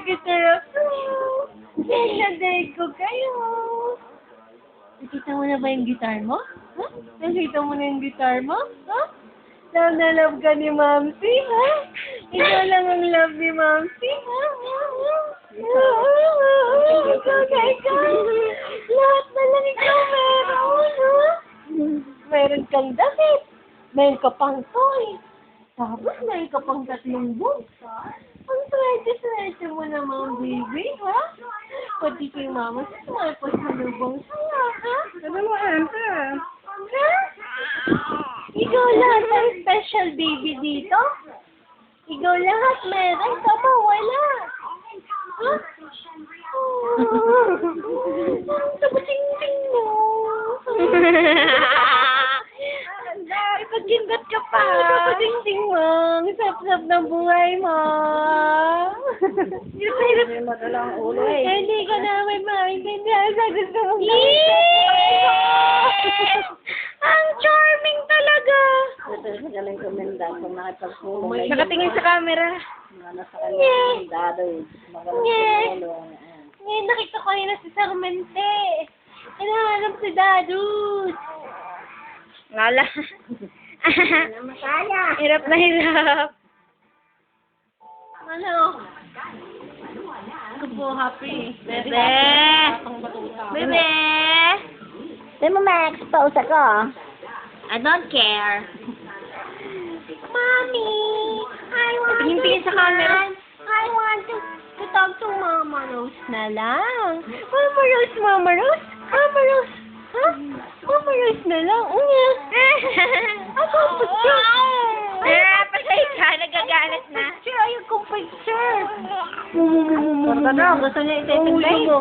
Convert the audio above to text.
kita ako. Nagdaday ko kayo. Nakita mo na ba yung guitar mo? Ha? Nakita mo na yung guitar mo? Ha? Love na love ka ni Mamsi, ha? Ikaw lang ang love ni Mamsi, ha? Ikaw na ikaw. Lahat na lang ikaw meron, ha? Meron kang damit. Meron ka pang toy. Tapos meron ka pang 3 books. Ang swerte-swerte mo naman, baby, ha? Pati kay mama, sumapos mo lubang saya, ha? Ano mo, Ante? Ha? Ikaw lahat ang special baby dito? Ikaw lahat meron, tama, wala. Ha? Ang tabating-ting mo. Ipagkindat ka pa. Tabating-ting mo. Ang sap-sap ng buhay mo. Hindi mo dala ang ulo eh. Hindi ka namin maintindihan sa gusto mong Ang charming talaga. Ito yung magaling kumenda kung nakipagpulong. Nakatingin sa camera. Nasa kanya yung dado eh. Magaling kumulong. Ngayon nakita ko kanina si Sarmente. Hinahanap si Dadut. Ngala. Masaya. Hirap na hirap. Ano? Ako po happy. Bebe! Bebe! Hindi mo ma-expose ako. I don't care. Mommy! I want Tingin-tingin sa camera. I want to talk to Mama Rose na lang. Mama Rose, Mama Rose. Mama Rose. Ha? Mama Rose na lang. Ako ang picture. Patay ka, nagagalit na. Picture, ayaw kong picture. Gusto niya ito.